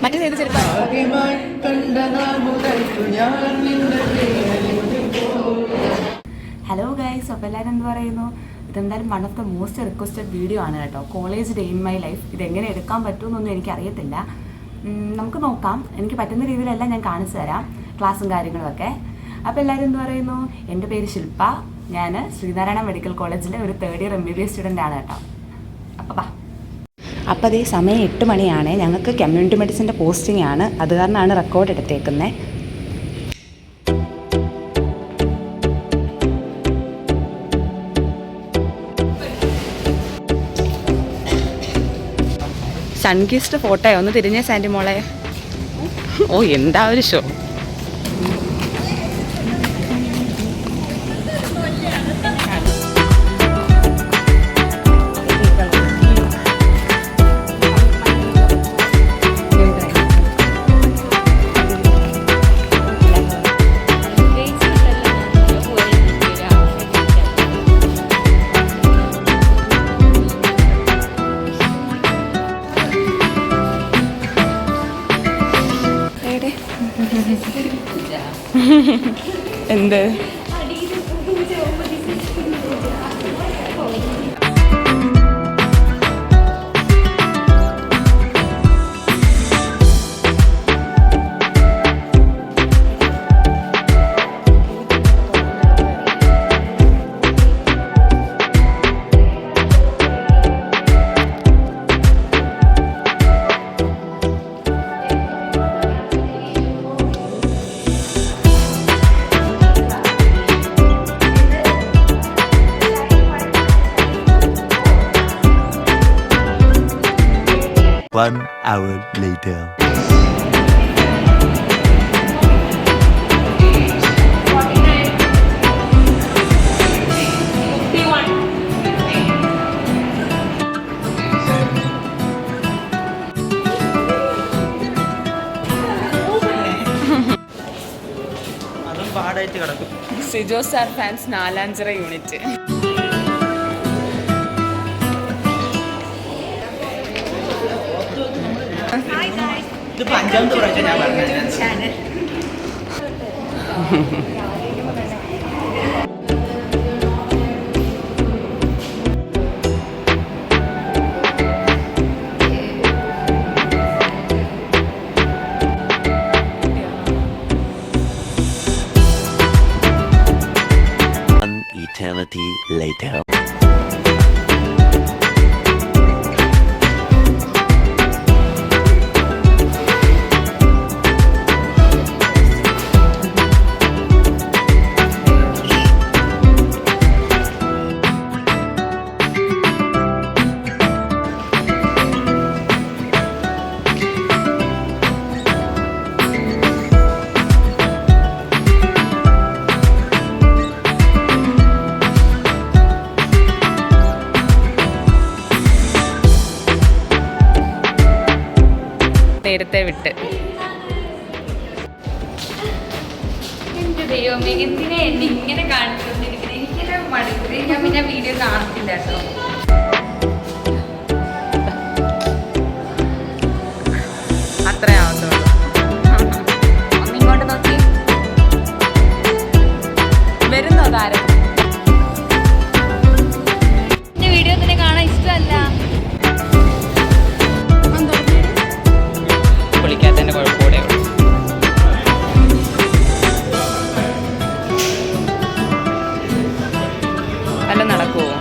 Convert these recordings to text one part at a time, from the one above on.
മറ്റേത് ചെറുപ്പം. Hello guys, അപ്പോൾ എല്ലാവരും എന്ത് പറയുന്നു? ഇതെന്തായാലും one of the most requested video ആണ് കേട്ടോ. College day in my life. ഇതെങ്ങനെ എടുക്കാൻ പറ്റുമെന്നൊന്നും എനിക്കറിയത്തില്ല. നമുക്ക് നോക്കാം. എനിക്ക് പറ്റുന്ന രീതിയിലെല്ലാം ഞാൻ കാണിച്ചു തരാം, ക്ലാസ്സും കാര്യങ്ങളുമൊക്കെ. അപ്പോൾ എല്ലാവരും എന്ത് പറയുന്നു? എൻ്റെ പേര് ശില്പ. ഞാൻ ശ്രീനാരായണ മെഡിക്കൽ കോളേജിലെ ഒരു 3rd ഇയർ MBBS സ്റ്റുഡൻ്റ് ആണ് കേട്ടോ. അപ്പോൾ അതേ സമയം 8 മണിയാണ്. ഞങ്ങൾക്ക് കമ്മ്യൂണിറ്റി മെഡിസിൻ്റെ പോസ്റ്റിംഗ് ആണ്. അത് കാരണമാണ് റെക്കോർഡ് എടുത്തേക്കുന്നത്. സൺകിസ്റ്റ് ഫോട്ടോയോ? ഒന്ന് തിരിഞ്ഞേ സാൻഡി മോളെ. ഓ, എന്താ ഒരു ഷോ. എന്ത് One hour later. Sijo sir fans 4-5 unit. ഇതിപ്പോൾ 5ാമത്തെ പ്രാവശ്യം ഞാൻ പറഞ്ഞത്. An eternity later. നേരത്തെ വിട്ട്. എന്റെ ദൈവമേ, എന്തിനാ എന്നെ ഇങ്ങനെ കാണിച്ചുകൊണ്ടിരിക്കുന്നത്? എനിക്കൊരു മടുപ്പ്. ഞാൻ പിന്നെ വീഡിയോ കാണത്തില്ല കേട്ടോ. അത്രയാവത്തുള്ളൂ. ഒന്നിങ്ങോട്ട് നോക്കി. വരുന്നോ താരം? എന്റെ വീഡിയോ തന്നെ കാണാൻ ഇഷ്ടമല്ല. വിളിക്കാത്തതിൻ്റെ കുഴപ്പമൂടെ ഉള്ളൂ. അല്ല, നടക്കുമോ?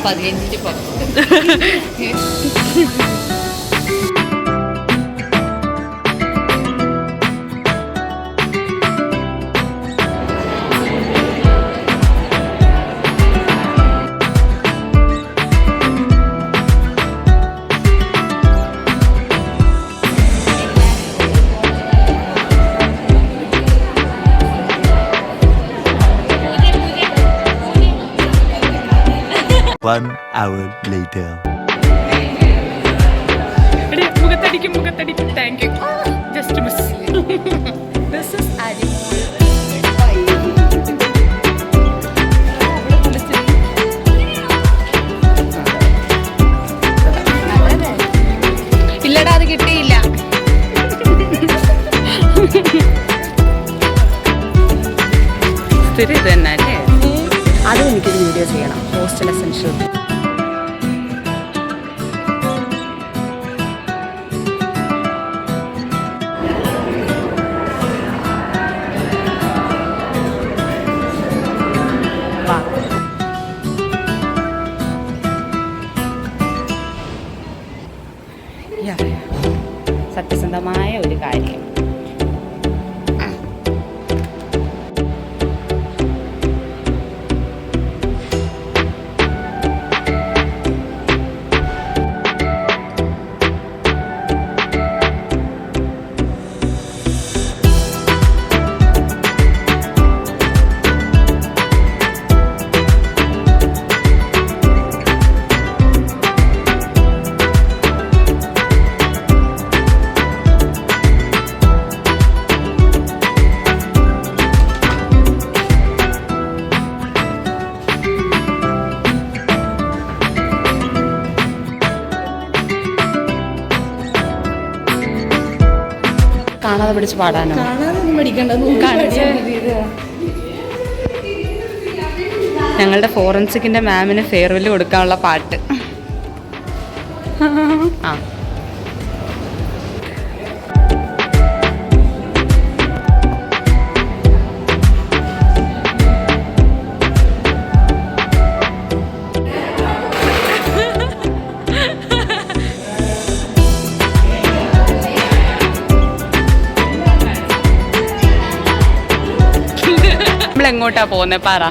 15 പുറത്ത്. One hour later. മുഖത്തടിക്കും thank you just miss. This is ഇല്ലടാ അത് കിട്ടിയില്ല. സ്ഥിരം ഇത് തന്നെ അല്ലേ? അതും എനിക്കൊരു വീഡിയോ ചെയ്യണം. Hostel essential. സത്യസന്ധമായ ഒരു കാര്യം. കാണാതെ പിടിച്ച് പാടാനോ? ഞങ്ങളുടെ ഫോറൻസിക്കിന്റെ മാമിന് ഫെയർവെൽ കൊടുക്കാനുള്ള പാട്ട്. ആ എങ്ങോട്ടാ പോകുന്നേ പറ.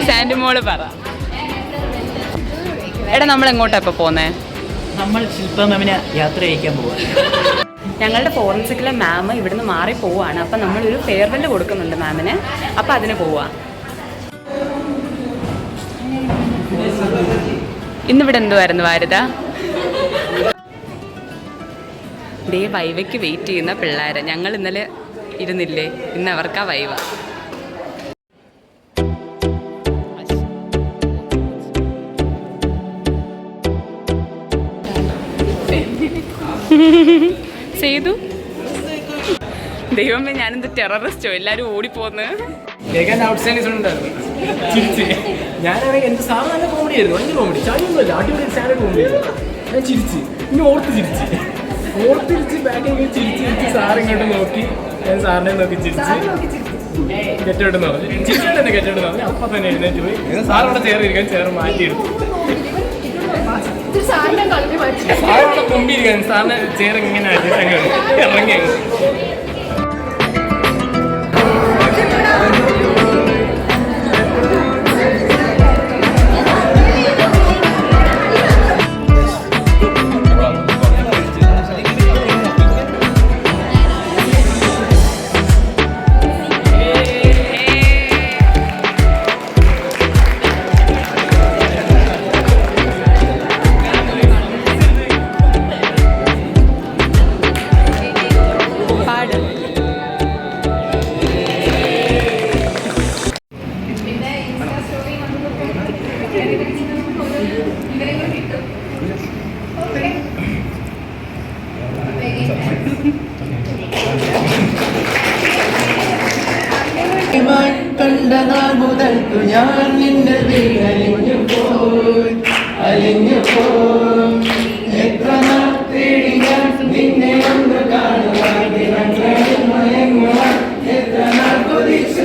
സാൻഡിമോള് പറ. എടാ നമ്മൾ എങ്ങോട്ടാ ഇപ്പൊ പോന്നേ? നമ്മൾ ശില്പ മാമിനെ യാത്ര ചെയ്യിക്കാൻ പോവാ. ഞങ്ങളുടെ ഫോറൻസിക്കിലെ മാം ഇവിടുന്ന് മാറി പോവാണ്. അപ്പം നമ്മളൊരു ഫെയർവെൽ കൊടുക്കുന്നുണ്ട് മാമിന്. അപ്പം അതിന് പോവാ. ഇന്നിവിടെ എന്തുവായിരുന്നു വാരിത? ദേ വൈവയ്ക്ക് വെയിറ്റ് ചെയ്യുന്ന പിള്ളേരെ. ഞങ്ങൾ ഇന്നലെ ഇരുന്നില്ലേ, ഇന്ന് അവർക്കാ വൈവ. ചെയ്തു. ദൈവമേ, ഞാനെന്ത് ടെററിസ്റ്റോ? എല്ലാരും ഓടിപ്പോന്ന്. ഞാനാണെങ്കിൽ എന്റെ സാർ നല്ല കോമഡി ആയിരുന്നു. വലിയ കോമഡി ചാടിയൊന്നുമല്ല, അടിപൊളി സ്റ്റാൻഡേർഡ് കോമഡി ആയിരുന്നു. ഞാൻ ചിരിച്ച് ഇനി ഓർത്തിരിച്ച് ബാക്കിൽ ചിരിച്ച് സാർ ഇങ്ങോട്ട് നോക്കി, ഞാൻ സാറിനെ നോക്കി ചിരിച്ച് കെട്ടോട്ട് നോക്കി ചിരിച്ചിട്ട് തന്നെ കെട്ടോട്ട് നോക്കി. അപ്പം തന്നെ എഴുന്നേറ്റ് പോയി. സാറോടെ ചേർന്നിരിക്കാൻ ചേർ മാറ്റിയെടുത്തു. സാറോടെ കൊമ്പിരിക്കാൻ സാറിനെ ചേർ ഇങ്ങനെ ഇറങ്ങി അങ്ങ്. കണ്ട നാൾ മുതൽക്കു ഞാൻ നിന്റെ അലിഞ്ഞു പോയി എത്ര നാൾ തേടി ഞാൻ നിന്നെ ഒന്ന് കാണുവാൻ എത്ര നാൾ കൊതിച്ചു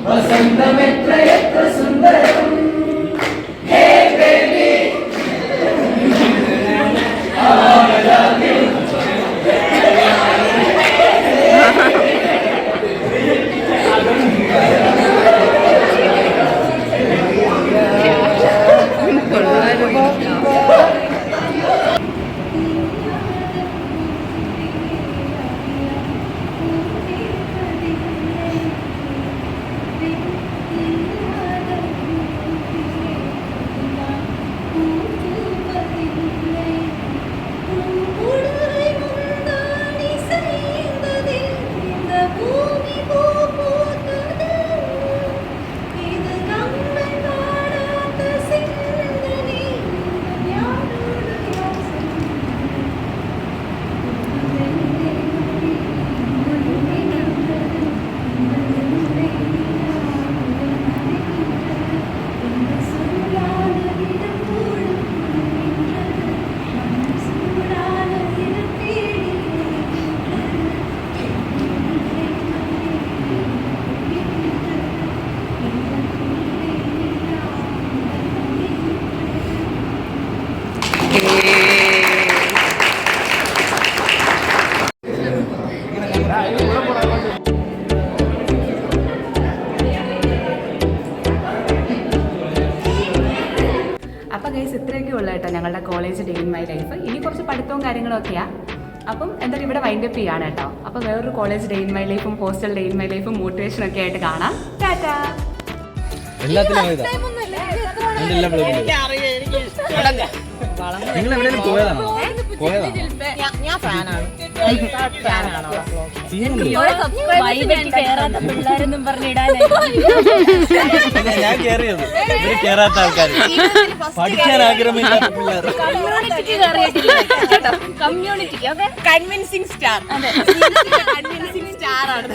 വസന്തമെത്ര എത്ര സുന്ദരം അപ്പോൾ ഗൈസ് ഇത്രയൊക്കെ ഉള്ളൂ കേട്ടോ ഞങ്ങളുടെ college day in my life. ഇനി കുറച്ച് പഠിത്തവും കാര്യങ്ങളൊക്കെയാണ്. അപ്പം എന്തായാലും ഇവിടെ വൈൻഡപ്പ് ചെയ്യാണ് കേട്ടോ. അപ്പോൾ വേറൊരു കോളേജ് ഡേ ഇൻ മൈ ലൈഫും ഹോസ്റ്റൽ ഡേ ഇൻ മൈ ലൈഫും മോട്ടിവേഷനൊക്കെ ആയിട്ട് കാണാം. ടാറ്റാ. നിങ്ങൾ എവിടെയെങ്കിലും പോയതാണോ? ഞാൻ ഫാനാണ്. ഞാൻ കേറിയത് ഇവര് കേറാത്ത ആൾക്കാർ, പഠിക്കാൻ ആഗ്രഹമില്ലാത്ത പിള്ളേർ. കമ്മ്യൂണിറ്റിക്ക് കൺവിൻസിങ് സ്റ്റാർ. കൺവിൻസിങ് സ്റ്റാർ ആണ്.